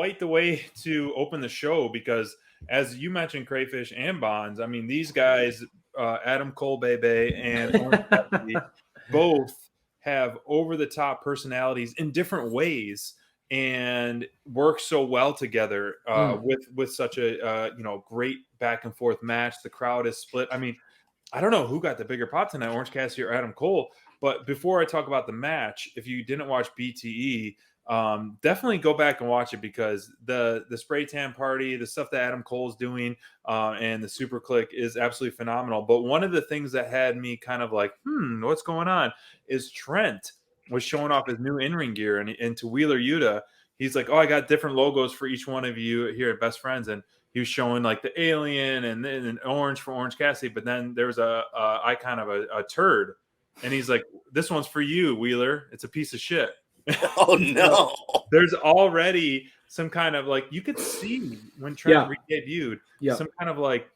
quite the way to open the show because, as you mentioned, Crayfish and Bonds, I mean, these guys, Adam Cole, Bebe, and Orange Cassidy, both have over-the-top personalities in different ways and work so well together with such a great back-and-forth match. The crowd is split. I mean, I don't know who got the bigger pop tonight, Orange Cassidy or Adam Cole. But before I talk about the match, if you didn't watch BTE, definitely go back and watch it because the spray tan party, the stuff that Adam Cole's doing, and the super click is absolutely phenomenal. But one of the things that had me kind of like, what's going on is Trent was showing off his new in-ring gear and to Wheeler Yuta. He's like, oh, I got different logos for each one of you here at Best Friends. And he was showing like the alien and then orange for Orange Cassidy. But then there was a icon of a turd. And he's like, this one's for you, Wheeler. It's a piece of shit. Oh, no. There's already some kind of like, you could see when Trent re-debuted, some kind of like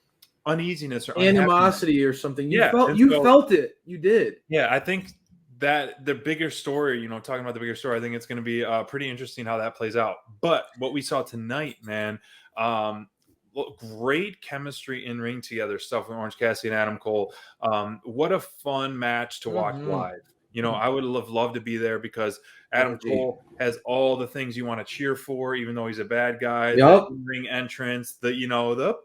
uneasiness or animosity or something. You felt felt it. You did. Yeah, I think that the bigger story, talking about the bigger story, I think it's going to be pretty interesting how that plays out. But what we saw tonight, man, great chemistry in ring together stuff with Orange Cassidy and Adam Cole. What a fun match to watch live. I would have loved to be there because Adam Cole has all the things you want to cheer for, even though he's a bad guy. The ring entrance, the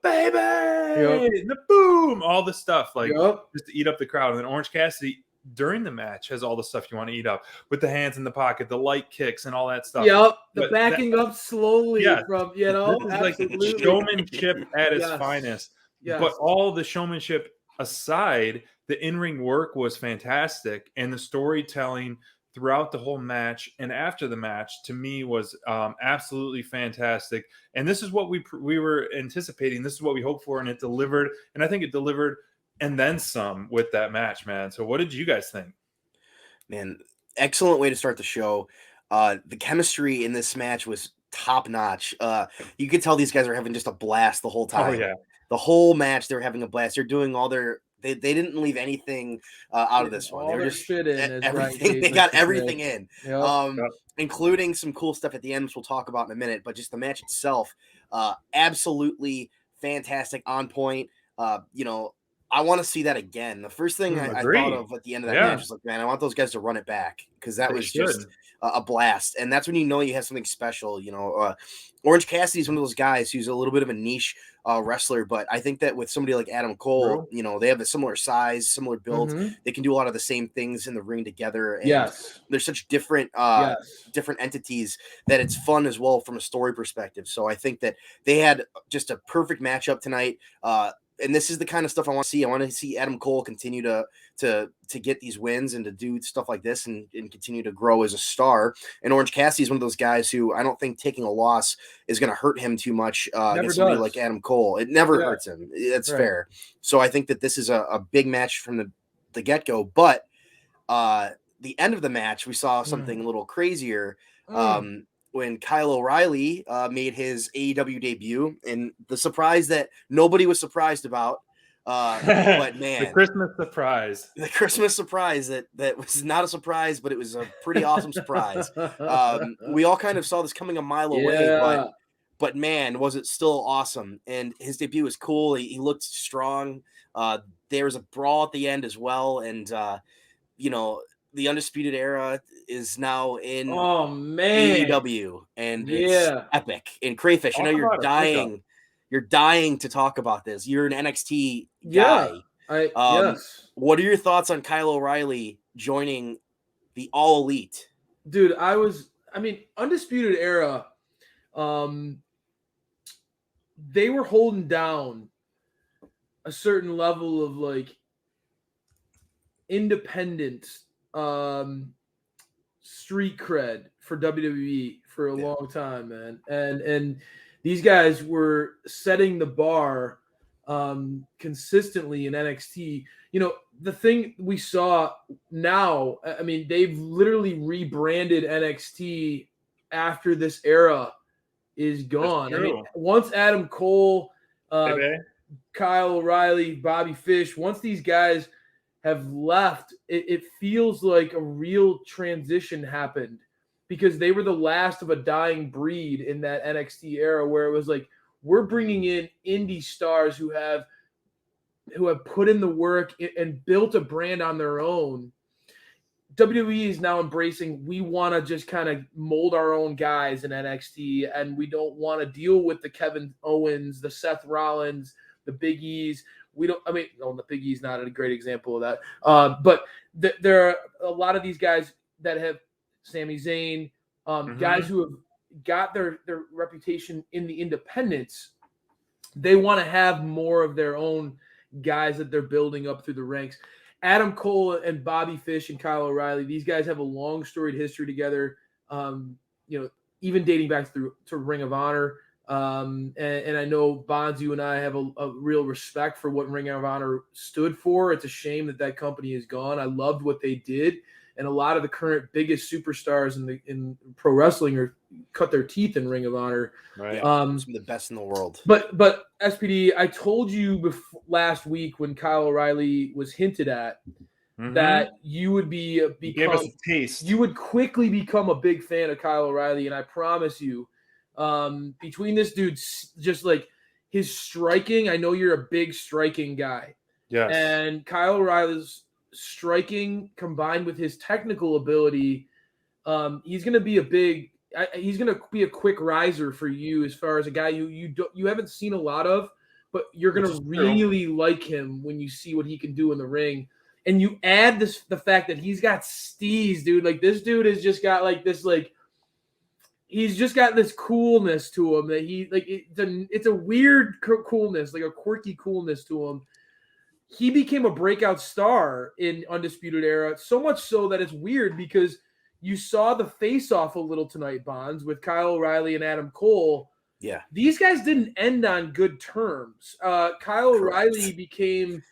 baby, the boom, all the stuff like just to eat up the crowd. And then Orange Cassidy during the match has all the stuff you want to eat up with the hands in the pocket, the light kicks, and all that stuff. The backing up slowly from like showmanship at its finest. But all the showmanship aside, the in-ring work was fantastic, and the storytelling throughout the whole match and after the match to me was absolutely fantastic. And this is what we were anticipating. This is what we hoped for, and it delivered. And I think it delivered and then some with that match, man. So what did you guys think? Man, excellent way to start the show. The chemistry in this match was top notch. You could tell these guys are having just a blast the whole time. Oh, yeah. The whole match, they're having a blast. They're doing all their. They didn't leave anything out of this one. They were just shit in everything. They got everything in, including some cool stuff at the end, which we'll talk about in a minute. But just the match itself, absolutely fantastic, on point. I want to see that again. The first thing I thought of at the end of that match was like, man, I want those guys to run it back because that was just a blast. And that's when you have something special. Orange Cassidy is one of those guys who's a little bit of a niche wrestler, but I think that with somebody like Adam Cole, they have a similar size, similar build. They can do a lot of the same things in the ring together. And they're such different entities that it's fun as well from a story perspective. So I think that they had just a perfect matchup tonight. And this is the kind of stuff I want to see. I want to see Adam Cole continue to get these wins and to do stuff like this and continue to grow as a star. And Orange Cassidy is one of those guys who I don't think taking a loss is going to hurt him too much against somebody like Adam Cole. It never hurts him. That's fair. So I think that this is a big match from the get-go. But the end of the match, we saw something a little crazier. When Kyle O'Reilly made his AEW debut, and the surprise that nobody was surprised about, but man, the Christmas surprise that was not a surprise, but it was a pretty awesome surprise. We all kind of saw this coming a mile away, but man, was it still awesome. And his debut was cool. He looked strong. There was a brawl at the end as well. And, the Undisputed Era is now in AEW, and it's epic. And Crayfish, I know you're dying. You're dying to talk about this. You're an NXT guy. What are your thoughts on Kyle O'Reilly joining the All Elite? Dude, Undisputed Era, they were holding down a certain level of like independent street cred for WWE for a long time, man. And these guys were setting the bar consistently in NXT. The thing we saw now, they've literally rebranded NXT after this era is gone. Once Adam Cole, Kyle O'Reilly, Bobby Fish, once these guys have left, it feels like a real transition happened because they were the last of a dying breed in that NXT era where it was like, we're bringing in indie stars who have put in the work and built a brand on their own. WWE is now embracing, we want to just kind of mold our own guys in NXT, and we don't want to deal with the Kevin Owens, the Seth Rollins, the Big E's. The Big E's not a great example of that. But there are a lot of these guys that have Sami Zayn, guys who have got their reputation in the independents. They want to have more of their own guys that they're building up through the ranks. Adam Cole and Bobby Fish and Kyle O'Reilly, these guys have a long storied history together, even dating back to Ring of Honor. And I know, Bonds, you and I have a real respect for what Ring of Honor stood for. It's a shame that company is gone. I loved what they did. And a lot of the current biggest superstars in pro wrestling cut their teeth in Ring of Honor. Right. Some of the best in the world. But SPD, I told you last week when Kyle O'Reilly was hinted at that you would gave us a taste. You would quickly become a big fan of Kyle O'Reilly, and I promise you, between this dude's just like his striking, I know you're a big striking guy. Yes. And Kyle O'Reilly's striking combined with his technical ability, he's going to be a quick riser for you as far as a guy you haven't seen a lot of, but you're going to really like him when you see what he can do in the ring. And you add the fact that he's got steez, dude. Like, this dude has just got like this, like, he's just got this coolness to him that it's a weird coolness, like a quirky coolness to him. He became a breakout star in Undisputed Era, so much so that it's weird because you saw the face-off a little tonight, Bonds, with Kyle O'Reilly and Adam Cole. Yeah. These guys didn't end on good terms. Kyle O'Reilly became,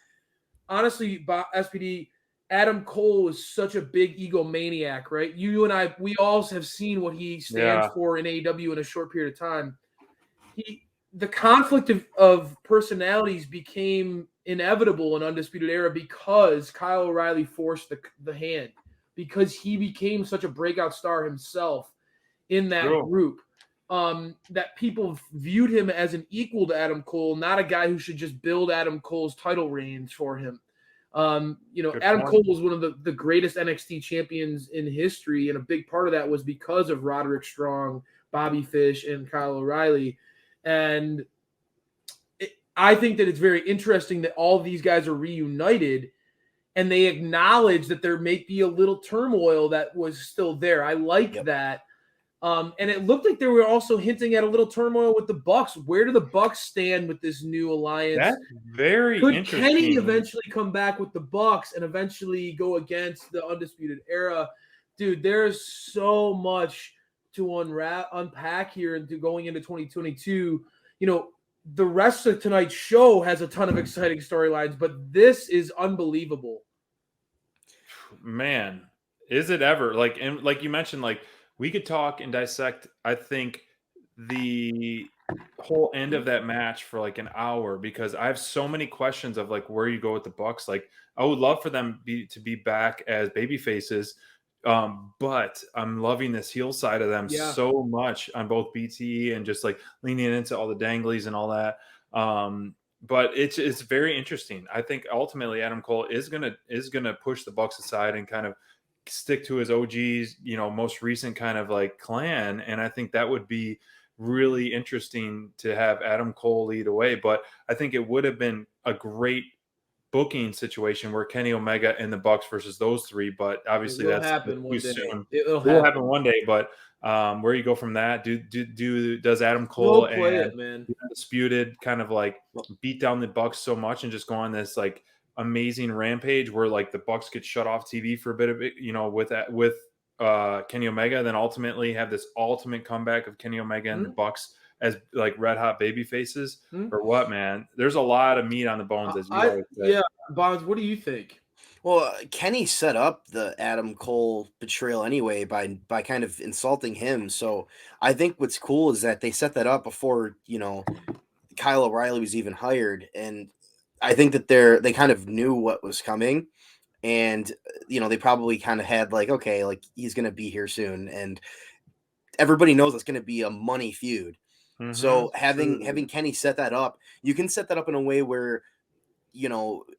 honestly, SPD, Adam Cole was such a big egomaniac, right? You and I, we all have seen what he stands for in AEW in a short period of time. The conflict of personalities became inevitable in Undisputed Era because Kyle O'Reilly forced the hand, because he became such a breakout star himself in that group, that people viewed him as an equal to Adam Cole, not a guy who should just build Adam Cole's title reigns for him. Adam Cole was one of the greatest NXT champions in history, and a big part of that was because of Roderick Strong, Bobby Fish, and Kyle O'Reilly. And I think that it's very interesting that all these guys are reunited and they acknowledge that there may be a little turmoil that was still there. I like that. And it looked like they were also hinting at a little turmoil with the Bucks. Where do the Bucks stand with this new alliance? That's very Could interesting. Kenny eventually come back with the Bucks and eventually go against the Undisputed Era? Dude, there's so much to unpack here into going into 2022. The rest of tonight's show has a ton of exciting storylines, but this is unbelievable. Man, is it ever? Like you mentioned, like, we could talk and dissect, I think, the whole end of that match for like an hour, because I have so many questions of like where you go with the Bucks. Like, I would love for them to be back as baby faces, but I'm loving this heel side of them so much on both BTE and just like leaning into all the danglies and all that. But it's very interesting. I think ultimately Adam Cole is gonna push the Bucks aside and kind of stick to his OG's, most recent kind of like clan. And I think that would be really interesting to have Adam Cole lead away. But I think it would have been a great booking situation where Kenny Omega and the Bucks versus those three. But obviously that's too soon. It will happen one day. But where you go from that, does Adam Cole and Undisputed kind of like beat down the Bucks so much and just go on this like amazing rampage where like the Bucks could shut off TV for a bit of it, with Kenny Omega, then ultimately have this ultimate comeback of Kenny Omega and the Bucks as like red hot baby faces, or what, man? There's a lot of meat on the bones, as you always say. Yeah, Bonds, what do you think? Well, Kenny set up the Adam Cole betrayal anyway by kind of insulting him. So I think what's cool is that they set that up before, Kyle O'Reilly was even hired. And I think that they kind of knew what was coming. and they probably kind of had like, okay, like he's gonna be here soon, and everybody knows it's gonna be a money feud. Mm-hmm. So having Kenny set that up, you can set that up in a way where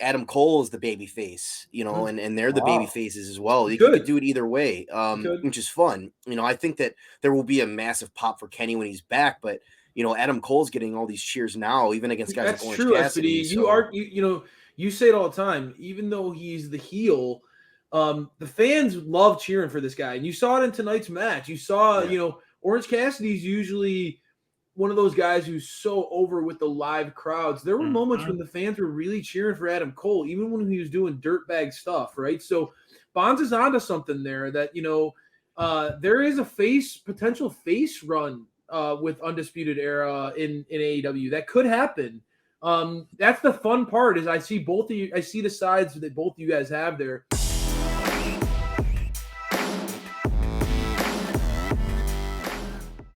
Adam Cole is the baby face, and they're the baby faces as well. You could do it either way, which is fun. I think that there will be a massive pop for Kenny when he's back, but Adam Cole's getting all these cheers now, even against guys like Orange Cassidy. You say it all the time. Even though he's the heel, the fans love cheering for this guy, and you saw it in tonight's match. You saw, Orange Cassidy's usually one of those guys who's so over with the live crowds. There were moments when the fans were really cheering for Adam Cole, even when he was doing dirtbag stuff, right? So Bonds is onto something there that, there is a potential face run with Undisputed Era in AEW. That could happen. That's the fun part is I see both of you. I see the sides that both of you guys have there.